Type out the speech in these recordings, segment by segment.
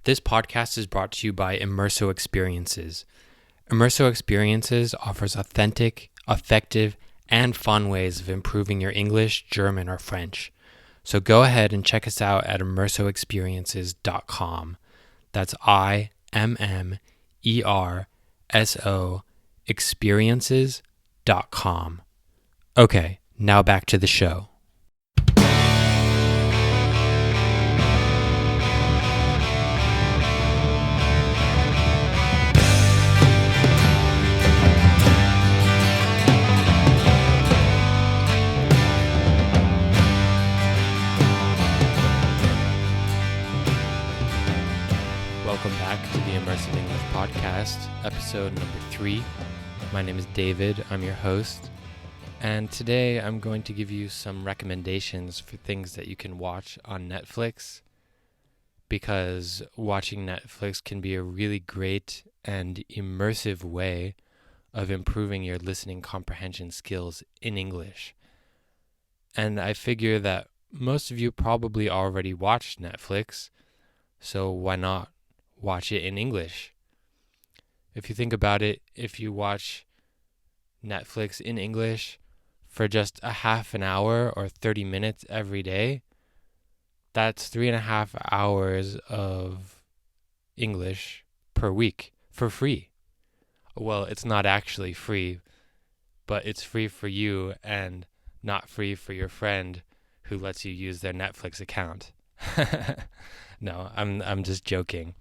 This podcast is brought to you by Immersive Experiences. Immersive Experiences offers authentic, effective, and fun ways of improving your English, German, or French. So go ahead and check us out at immersiveexperiences.com. That's IMMERSO experiences.com. Okay, now back to the show. Welcome back to the Immersive English Podcast, episode number 3. My name is David, I'm your host, and today I'm going to give you some recommendations for things that you can watch on Netflix, because watching Netflix can be a really great and immersive way of improving your listening comprehension skills in English. And I figure that most of you probably already watch Netflix, so why not watch it in English? If you think about it, if you watch Netflix in English for just a half an hour or 30 minutes every day, that's 3.5 hours of English per week for free. Well, it's not actually free, but it's free for you and not free for your friend who lets you use their Netflix account. No, I'm just joking.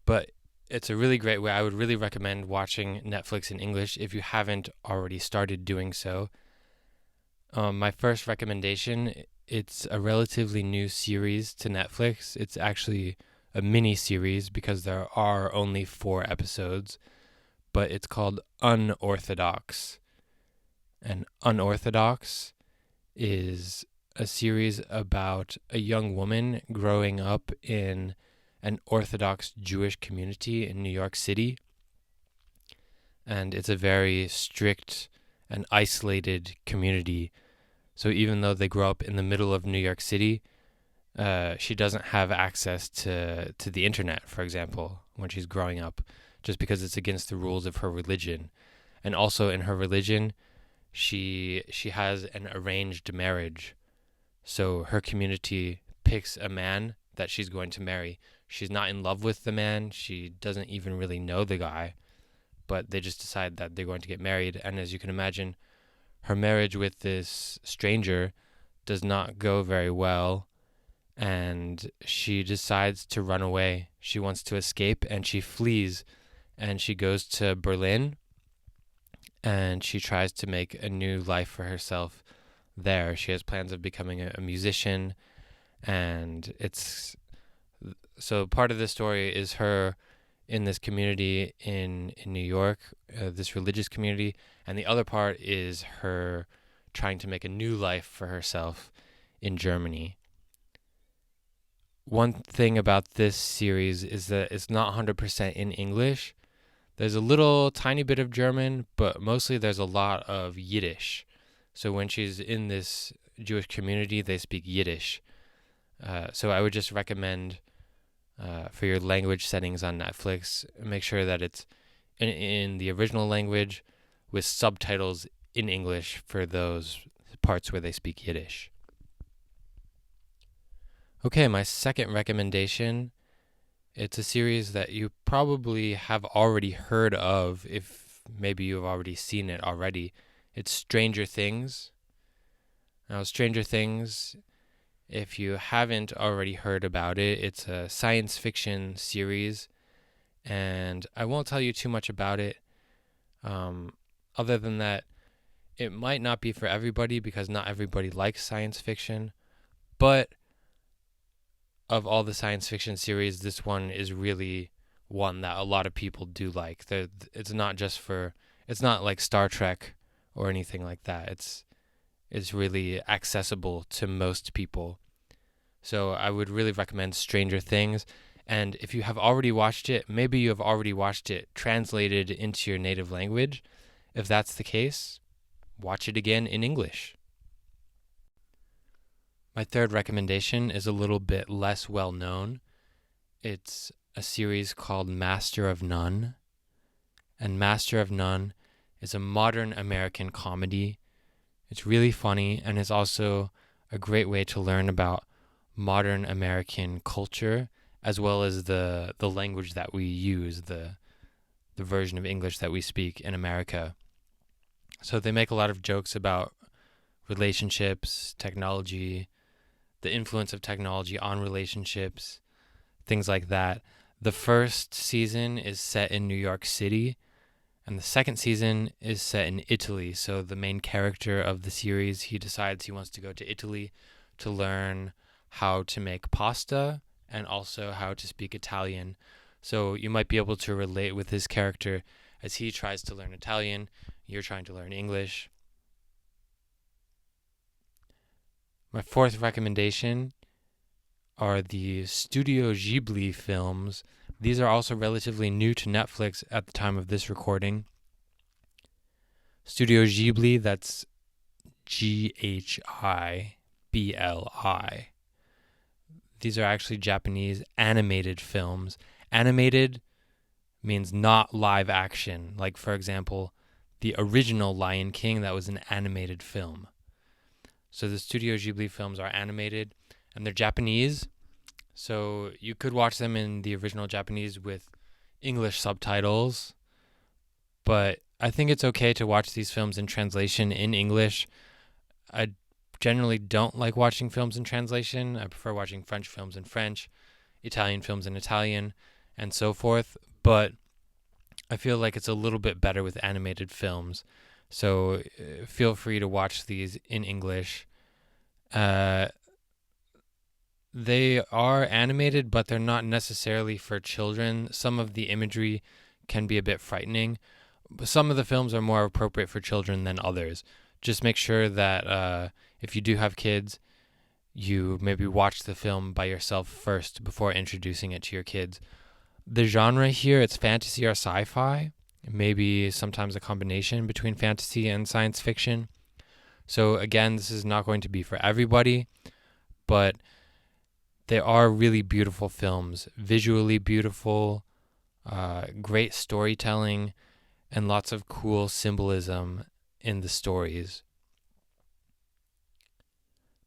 But it's a really great way. I would really recommend watching Netflix in English if you haven't already started doing so. My first recommendation, it's a relatively new series to Netflix. It's actually a mini series because there are only 4 episodes, but it's called Unorthodox. And Unorthodox is a series about a young woman growing up in an Orthodox Jewish community in New York City. And it's a very strict and isolated community. So even though they grow up in the middle of New York City, she doesn't have access to the internet, for example, when she's growing up, just because it's against the rules of her religion. And also in her religion, she has an arranged marriage. So her community picks a man that she's going to marry. She's not in love with the man. She doesn't even really know the guy, but they just decide that they're going to get married. And as you can imagine, her marriage with this stranger does not go very well, and she decides to run away. She wants to escape, and she flees, and she goes to Berlin, and she tries to make a new life for herself there. She has plans of becoming a musician, and so part of the story is her in this community in New York, this religious community, and the other part is her trying to make a new life for herself in Germany. One thing about this series is that it's not 100% in English. There's a little tiny bit of German, but mostly there's a lot of Yiddish. So when she's in this Jewish community, they speak Yiddish. So I would just recommend for your language settings on Netflix, make sure that it's in the original language with subtitles in English for those parts where they speak Yiddish. Okay, my second recommendation, it's a series that you probably have already heard of, if maybe you've already seen it already. It's Stranger Things. Now, Stranger Things, if you haven't already heard about it, it's a science fiction series, and I won't tell you too much about it, other than that it might not be for everybody because not everybody likes science fiction, but of all the science fiction series, this one is really one that a lot of people do like. It's not like Star Trek or anything like that. It's really accessible to most people. So I would really recommend Stranger Things. And if you have already watched it, maybe you have already watched it translated into your native language. If that's the case, watch it again in English. My third recommendation is a little bit less well known. It's a series called Master of None. And Master of None is a modern American comedy. It's really funny, and it's also a great way to learn about modern American culture, as well as the language that we use, the version of English that we speak in America. So they make a lot of jokes about relationships, technology, the influence of technology on relationships, things like that. The first season is set in New York City, and the second season is set in Italy. So the main character of the series, he decides he wants to go to Italy to learn how to make pasta and also how to speak Italian. So you might be able to relate with his character as he tries to learn Italian, you're trying to learn English. My fourth recommendation are the Studio Ghibli films. These are also relatively new to Netflix at the time of this recording. Studio Ghibli, that's Ghibli. These are actually Japanese animated films. Animated means not live action. Like, for example, the original Lion King, that was an animated film. So the Studio Ghibli films are animated, and they're Japanese. So you could watch them in the original Japanese with English subtitles. But I think it's okay to watch these films in translation in English. I generally don't like watching films in translation. I prefer watching French films in French, Italian films in Italian, and so forth. But I feel like it's a little bit better with animated films. So feel free to watch these in English. They are animated, but they're not necessarily for children. Some of the imagery can be a bit frightening. But some of the films are more appropriate for children than others. Just make sure that if you do have kids, you maybe watch the film by yourself first before introducing it to your kids. The genre here, it's fantasy or sci-fi, maybe sometimes a combination between fantasy and science fiction. So again, this is not going to be for everybody, but they are really beautiful films, visually beautiful, great storytelling, and lots of cool symbolism in the stories.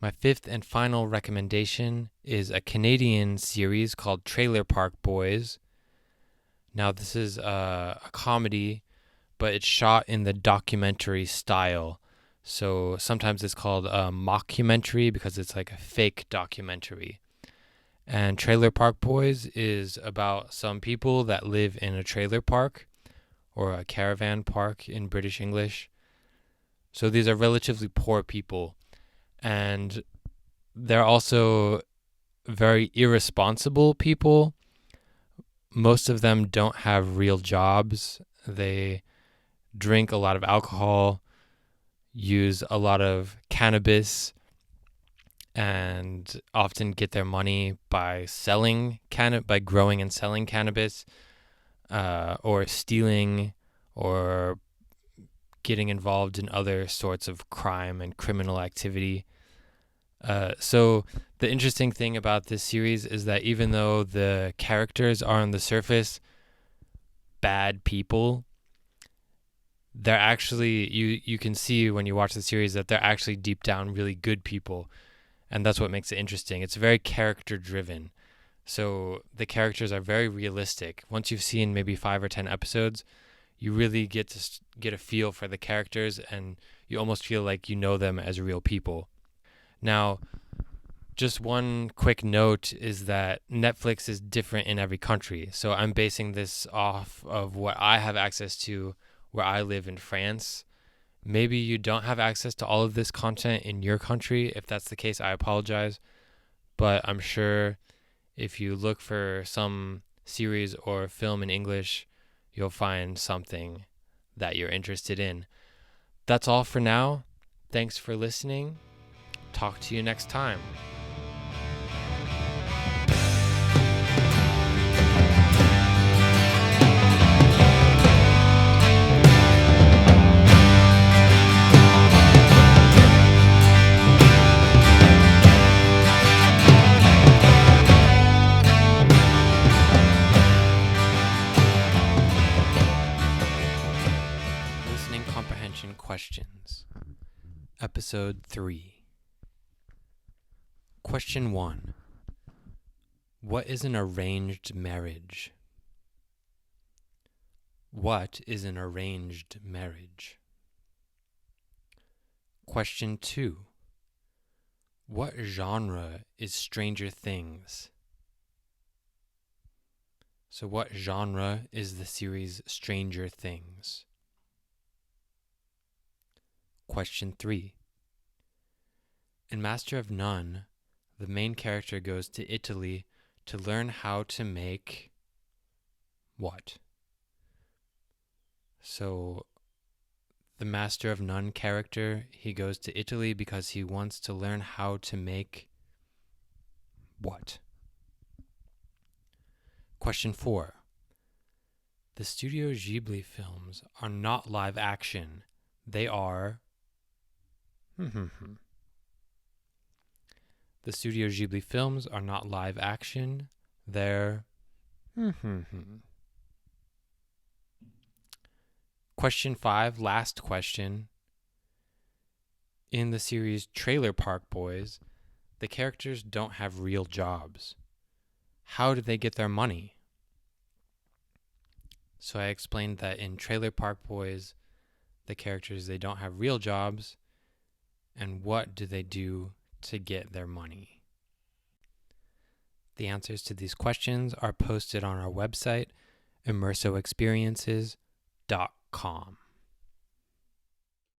My fifth and final recommendation is a Canadian series called Trailer Park Boys. Now, this is a comedy, but it's shot in the documentary style. So sometimes it's called a mockumentary because it's like a fake documentary. And Trailer Park Boys is about some people that live in a trailer park or a caravan park in British English. So these are relatively poor people. And they're also very irresponsible people. Most of them don't have real jobs. They drink a lot of alcohol, use a lot of cannabis, and often get their money by by growing and selling cannabis, or stealing, or getting involved in other sorts of crime and criminal activity. So the interesting thing about this series is that even though the characters are on the surface bad people, they're actually, you can see when you watch the series that they're actually deep down really good people. And that's what makes it interesting. It's very character driven. So the characters are very realistic. Once you've seen maybe 5 or 10 episodes, you really get to get a feel for the characters, and you almost feel like you know them as real people. Now, just one quick note is that Netflix is different in every country. So I'm basing this off of what I have access to where I live in France. Maybe you don't have access to all of this content in your country. If that's the case, I apologize. But I'm sure if you look for some series or film in English, you'll find something that you're interested in. That's all for now. Thanks for listening. Talk to you next time. Episode 3. Question 1. What is an arranged marriage? What is an arranged marriage? Question 2. What genre is Stranger Things? So what genre is the series Stranger Things? Question 3. In Master of None, the main character goes to Italy to learn how to make what? So the Master of None character, he goes to Italy because he wants to learn how to make what? Question 4. The Studio Ghibli films are not live action. They are... The Studio Ghibli films are not live action. They're... Question 5, last question. In the series Trailer Park Boys, the characters don't have real jobs. How do they get their money? So I explained that in Trailer Park Boys, the characters, they don't have real jobs. And what do they do to get their money? The answers to these questions are posted on our website, immersiveexperiences.com.